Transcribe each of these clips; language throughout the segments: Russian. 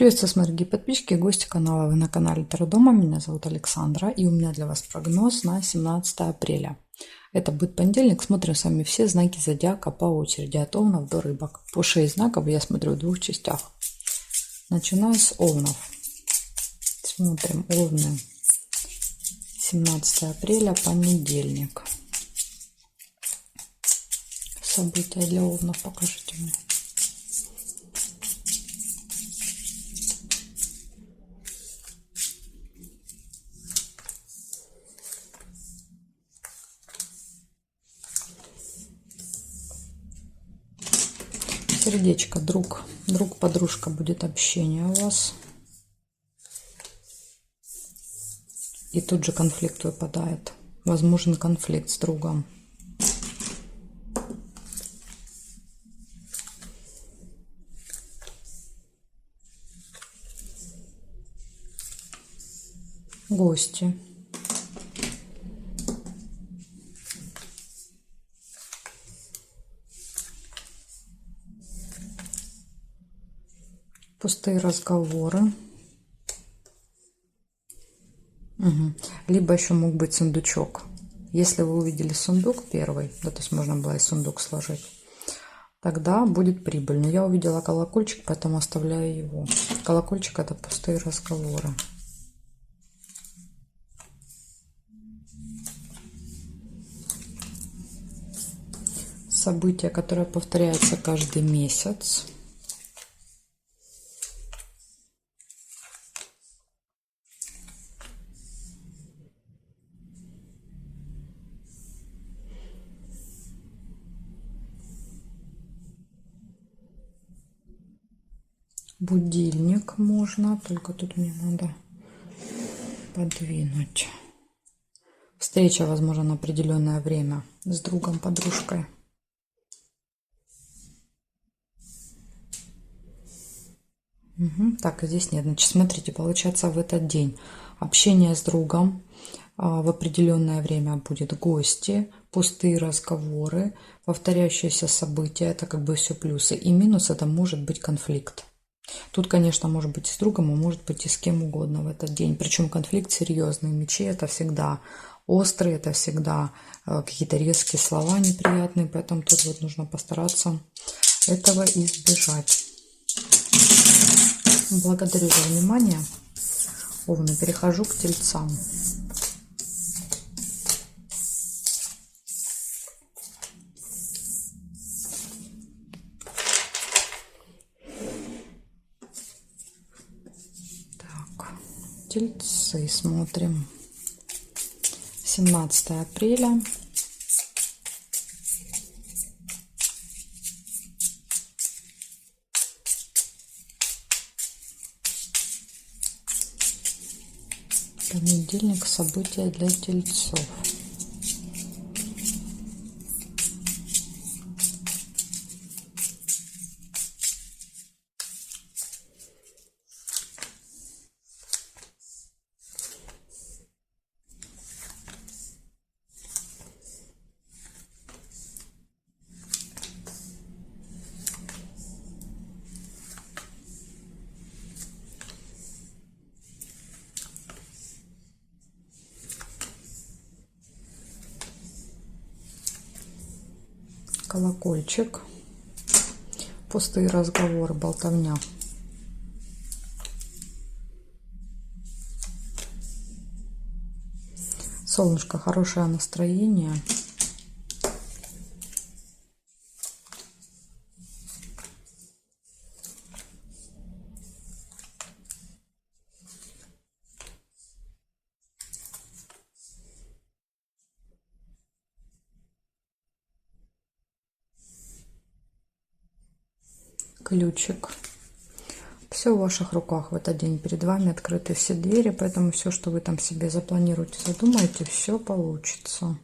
Приветствую, мои дорогие подписчики и гости канала. Вы на канале Таро Дома. Меня зовут Александра. И у меня для вас прогноз на 17 апреля. Это будет понедельник. Смотрим с вами все знаки зодиака по очереди. От Овнов до Рыбок. По 6 знаков я смотрю в двух частях. Начинаю с Овнов. Смотрим Овны. 17 апреля, понедельник. События для Овнов покажите мне. Сердечко, друг, подружка, будет общение у вас. И тут же конфликт выпадает. Возможен конфликт с другом. Гости. Пустые разговоры. Либо еще мог быть сундучок. Если вы увидели сундук первый, да, то есть можно было и сундук сложить, тогда будет прибыль. Но я увидела колокольчик, поэтому оставляю его. Колокольчик — это пустые разговоры. Событие, которое повторяется каждый месяц. Будильник можно, только тут мне надо подвинуть. Встреча, возможно, на определенное время с другом, подружкой. Так, здесь нет. Значит, смотрите, получается, в этот день общение с другом, в определенное время будет гости, пустые разговоры, повторяющиеся события. Это как бы все плюсы. И минус — это может быть конфликт. Тут, конечно, может быть и с другом, а может быть и с кем угодно в этот день. Причем конфликт серьезный. Мечи — это всегда острые, это всегда какие-то резкие слова неприятные. Поэтому тут вот нужно постараться этого избежать. Благодарю за внимание. Овны, перехожу к тельцам. Так, тельцы смотрим. 17 апреля. Понедельник. События для тельцов. Колокольчик. Пустые разговоры, болтовня. Солнышко, хорошее настроение. Ключик. Все в ваших руках в этот день. Перед вами открыты все двери, поэтому все, что вы там себе запланируете, задумаете, все получится.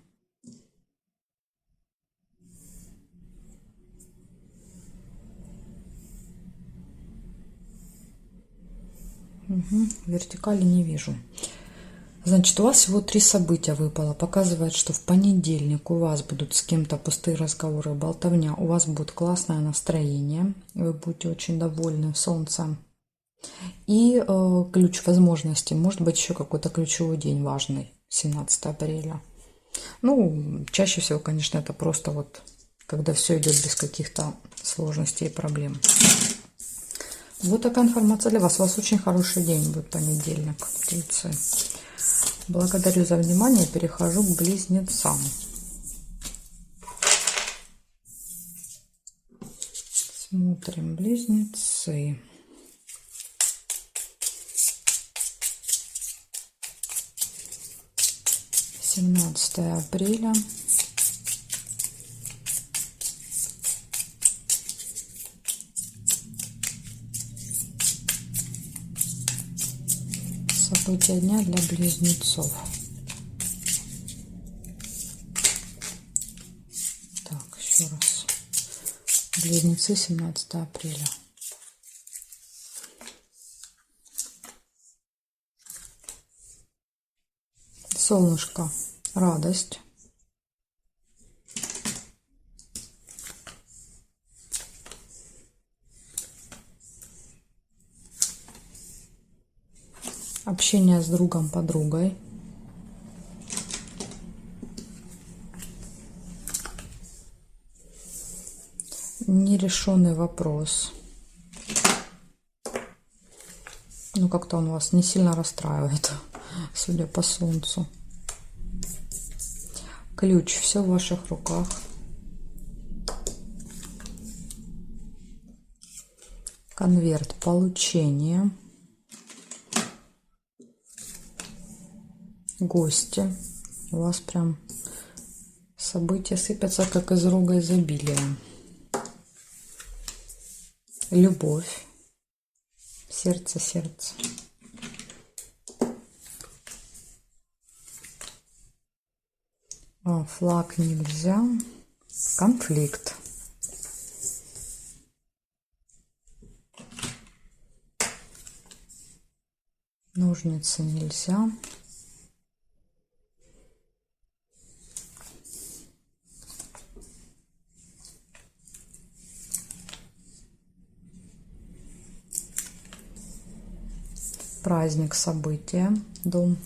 Вертикали не вижу. Значит, у вас всего 3 события выпало. Показывает, что в понедельник у вас будут с кем-то пустые разговоры, болтовня. У вас будет классное настроение. Вы будете очень довольны солнцем. И ключ возможностей. Может быть, еще какой-то ключевой день важный, 17 апреля. Ну, чаще всего, конечно, это просто вот, когда все идет без каких-то сложностей и проблем. Вот такая информация для вас. У вас очень хороший день будет, понедельник, тельцы. Благодарю за внимание. Перехожу к близнецам. Смотрим, близнецы. Семнадцатое апреля. События дня для близнецов. Так, еще раз. Близнецы, 17 апреля. Солнышко, радость. Общение с другом, подругой. Нерешенный вопрос. Ну, как-то он вас не сильно расстраивает, судя по солнцу. Ключ, все в ваших руках. Конверт, получение. Гости. У вас прям события сыпятся, как из рога изобилия. Любовь. Сердце, сердце. Флаг нельзя. Конфликт. Ножницы нельзя. Праздник, события, дом.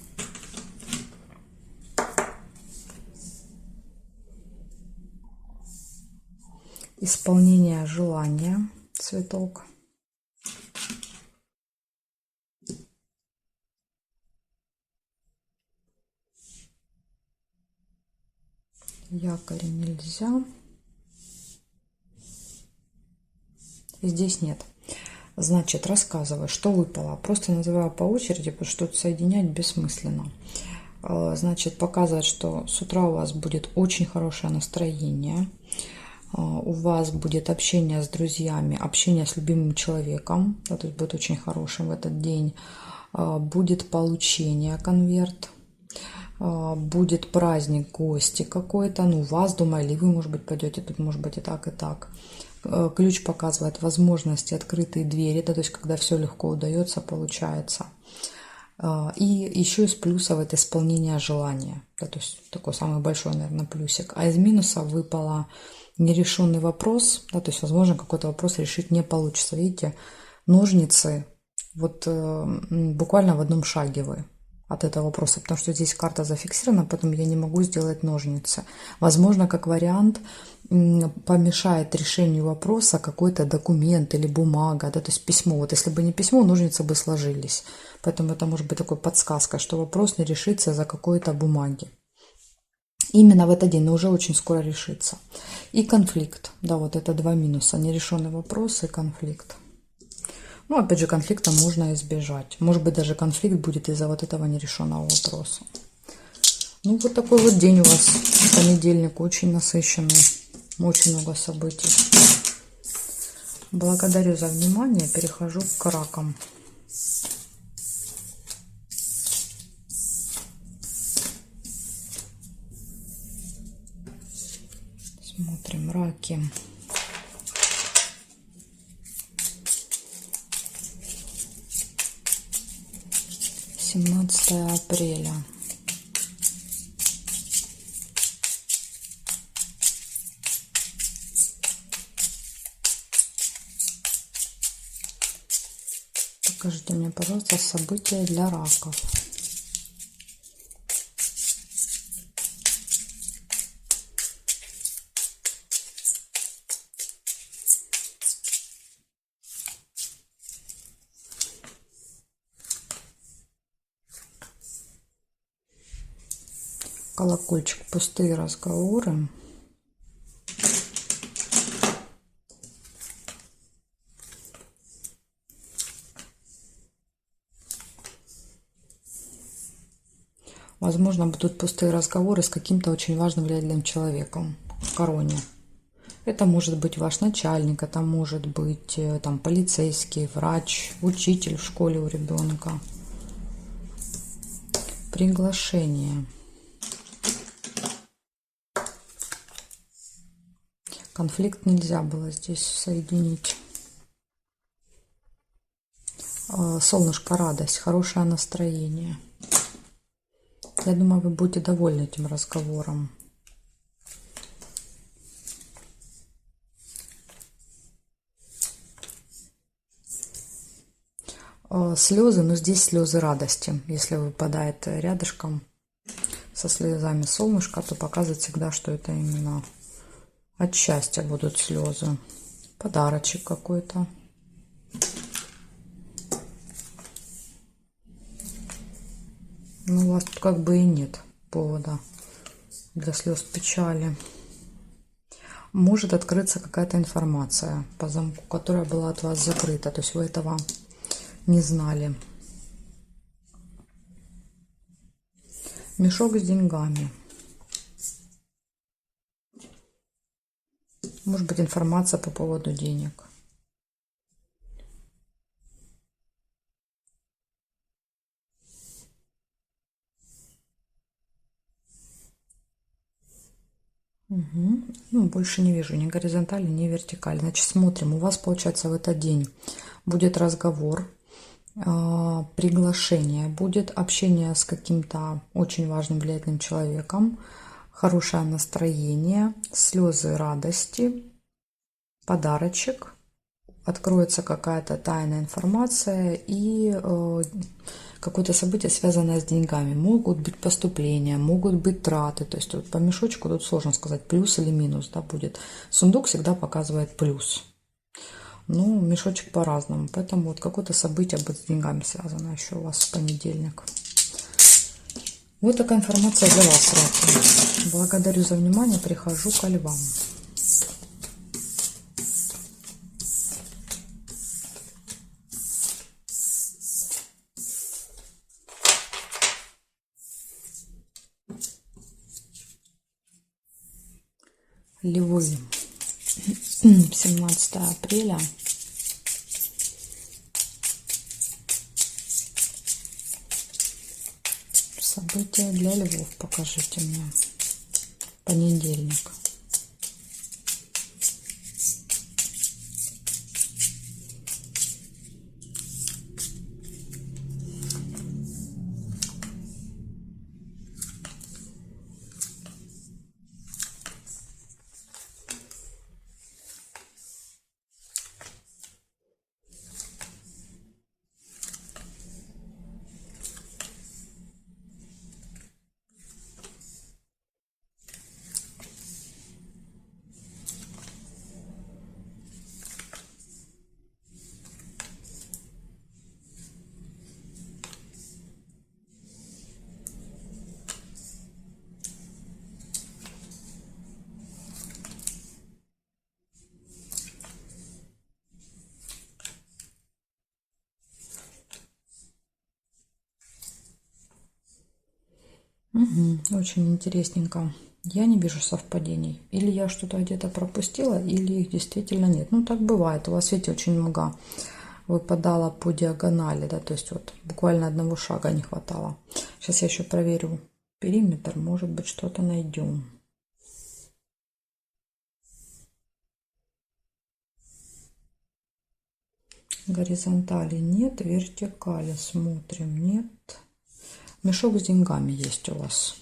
Исполнение желания, цветок. Якорь нельзя. Здесь нет. Значит, рассказываю, что выпало. Просто называю по очереди, потому что соединять бессмысленно. Значит, показывает, что с утра у вас будет очень хорошее настроение. У вас будет общение с друзьями, общение с любимым человеком. То есть будет очень хорошим в этот день. Будет получение, конверт. Будет праздник, гости какой-то. Ну, у вас дома, или вы, может быть, пойдете. Тут может быть и так, и так. Ключ показывает возможности, открытые двери, да, то есть когда все легко удается, получается. И еще из плюсов это исполнение желания, да, то есть такой самый большой, наверное, плюсик. А из минусов выпало нерешенный вопрос, да, то есть, возможно, какой-то вопрос решить не получится. Видите, ножницы вот буквально в одном шаге вы от этого вопроса, потому что здесь карта зафиксирована, поэтому я не могу сделать ножницы. Возможно, как вариант, помешает решению вопроса какой-то документ или бумага, да, то есть письмо. Вот если бы не письмо, ножницы бы сложились. Поэтому это может быть такой подсказка, что вопрос не решится за какой-то бумаги. Именно в этот день, но уже очень скоро решится. И конфликт. Да, вот это два минуса. Нерешенный вопрос и конфликт. Ну, опять же, конфликта можно избежать. Может быть, даже конфликт будет из-за вот этого нерешенного вопроса. Ну, вот такой вот день у вас, понедельник, очень насыщенный. Очень много событий. Благодарю за внимание. Перехожу к ракам. Смотрим, раки. Семнадцатое апреля. Скажите мне, пожалуйста, события для раков. Колокольчик, пустые разговоры. Возможно, будут пустые разговоры с каким-то очень важным влиятельным человеком в короне. Это может быть ваш начальник, это может быть там полицейский, врач, учитель в школе у ребенка. Приглашение. Конфликт нельзя было здесь соединить. Солнышко, радость, хорошее настроение. Я думаю, вы будете довольны этим разговором. Слезы, но здесь слезы радости. Если выпадает рядышком со слезами солнышко, то показывает всегда, что это именно от счастья будут слезы. Подарочек какой-то. Ну, у вас тут как бы и нет повода для слез печали. Может открыться какая-то информация по замку, которая была от вас закрыта. То есть вы этого не знали. Мешок с деньгами. Может быть, информация по поводу денег. Угу. Ну, больше не вижу ни горизонтали, ни вертикали. Значит, смотрим. У вас, получается, в этот день будет разговор, приглашение, будет общение с каким-то очень важным влиятельным человеком, хорошее настроение, слезы радости, подарочек, откроется какая-то тайная информация и какое-то событие, связанное с деньгами. Могут быть поступления, могут быть траты. То есть вот по мешочку тут сложно сказать, плюс или минус, да, будет. Сундук всегда показывает плюс. Ну, мешочек по-разному. Поэтому вот какое-то событие будет с деньгами связано еще у вас в понедельник. Вот такая информация для вас, раки. Благодарю за внимание. Прихожу ко львам. Львы. 17 апреля. События для львов покажите мне. Понедельник. Угу, очень интересненько. Я не вижу совпадений. Или я что-то где-то пропустила, или их действительно нет. Ну, так бывает. У вас, видите, очень много выпадало по диагонали, да, то есть вот буквально одного шага не хватало. Сейчас я еще проверю периметр, может быть, что-то найдем. Горизонтали нет, вертикали смотрим, нет. Мешок с деньгами есть у вас.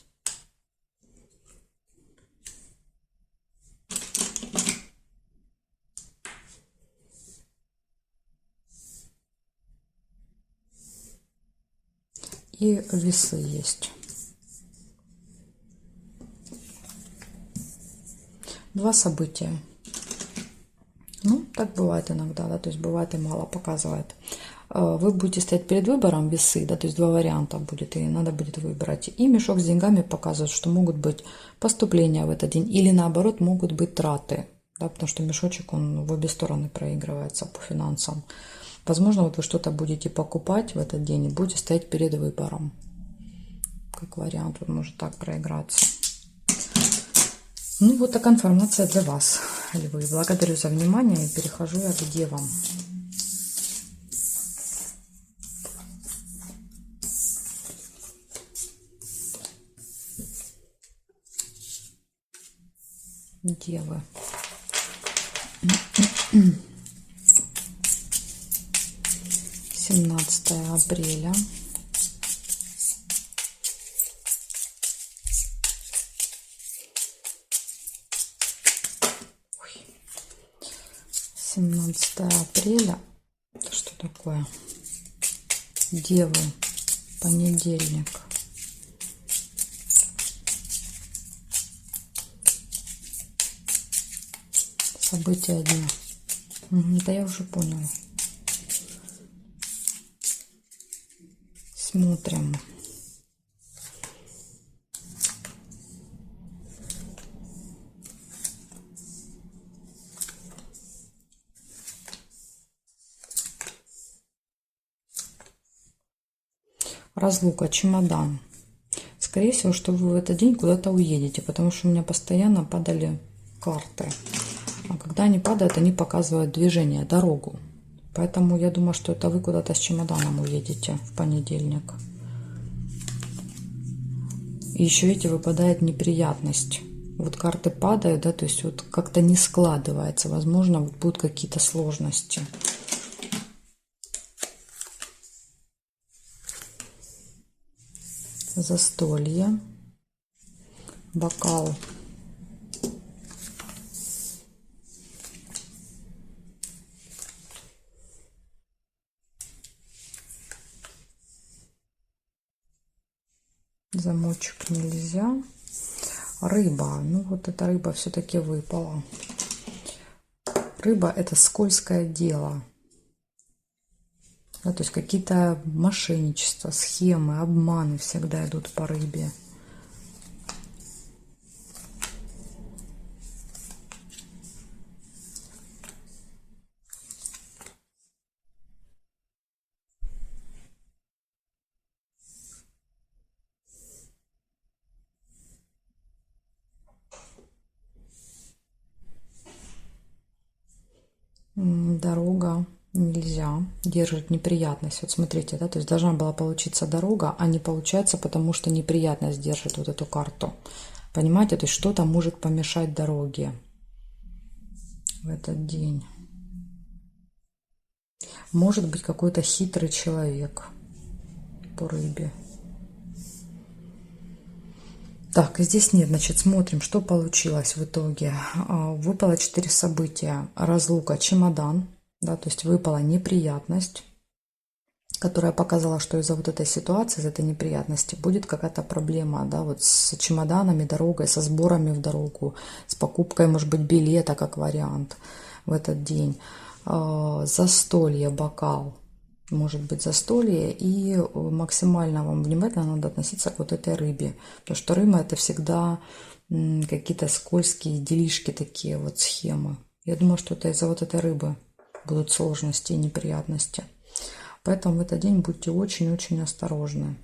и весы есть. Два события. Ну, так бывает иногда, да, то есть бывает и мало показывает. Вы будете стоять перед выбором, весы, да, то есть два варианта будет, и надо будет выбрать. И мешок с деньгами показывает, что могут быть поступления в этот день, или наоборот могут быть траты, да, потому что мешочек, он в обе стороны проигрывается по финансам. Возможно, вот вы что-то будете покупать в этот день и будете стоять перед выбором. Как вариант, вот может так проиграться. Ну, вот такая информация для вас, львы. Благодарю за внимание и перехожу я к девам. Девы. 17 апреля. Ой. 17 апреля. Это что такое? Девы. Понедельник. События дня. Да я уже поняла. Смотрим. Разлука, чемодан. Скорее всего, что вы в этот день куда-то уедете, потому что у меня постоянно падали карты. А когда они падают, они показывают движение, дорогу. Поэтому я думаю, что это вы куда-то с чемоданом уедете в понедельник. И еще, видите, выпадает неприятность. Вот карты падают, да, то есть вот как-то не складывается. Возможно, вот будут какие-то сложности. Застолье. Бокал. Замочек нельзя. Рыба. Ну вот эта рыба все-таки выпала. Рыба — это скользкое дело. Да, то есть какие-то мошенничества, схемы, обманы всегда идут по рыбе. Дорога нельзя, держит неприятность. Вот смотрите, да, то есть должна была получиться дорога, а не получается, потому что неприятность держит вот эту карту. Понимаете, то есть что-то может помешать дороге в этот день. Может быть какой-то хитрый человек по рыбе. Так, здесь нет, значит, смотрим, что получилось в итоге. Выпало 4 события. Разлука, чемодан, да, то есть выпала неприятность, которая показала, что из-за вот этой ситуации, из этой неприятности будет какая-то проблема, да, вот с чемоданами, дорогой, со сборами в дорогу, с покупкой, может быть, билета как вариант в этот день. Застолье, бокал. Может быть застолье, и максимально вам внимательно надо относиться к вот этой рыбе, потому что рыба — это всегда какие-то скользкие делишки, такие вот схемы. Я думаю, что это из-за вот этой рыбы будут сложности и неприятности. Поэтому в этот день будьте очень-очень осторожны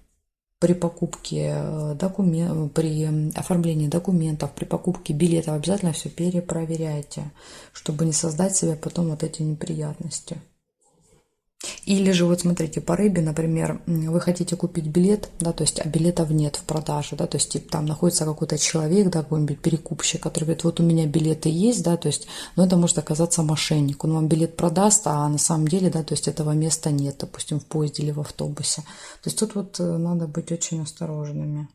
при покупке документов, при оформлении документов, при покупке билетов. Обязательно все перепроверяйте, чтобы не создать себе потом вот эти неприятности. Или же, вот смотрите, по рыбе, например, вы хотите купить билет, да, то есть, а билетов нет в продаже, да, то есть, типа, там находится какой-то человек, да, какой-нибудь перекупщик, который говорит, вот у меня билеты есть, да, то есть, но это может оказаться мошенник, он вам билет продаст, а на самом деле, да, то есть, этого места нет, допустим, в поезде или в автобусе. То есть, тут вот надо быть очень осторожными.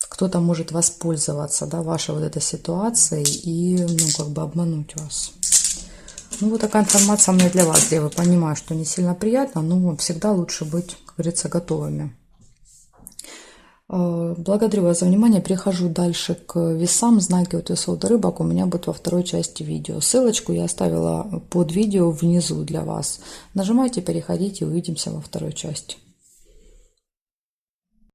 Кто-то может воспользоваться, да, вашей вот этой ситуацией и, ну, как бы обмануть вас. Ну, вот такая информация у меня для вас, девы. Понимаю, что не сильно приятно, но всегда лучше быть, как говорится, готовыми. Благодарю вас за внимание. Перехожу дальше к весам. Знаки от весов до рыбок у меня будет во второй части видео. Ссылочку я оставила под видео внизу для вас. Нажимайте, переходите, увидимся во второй части.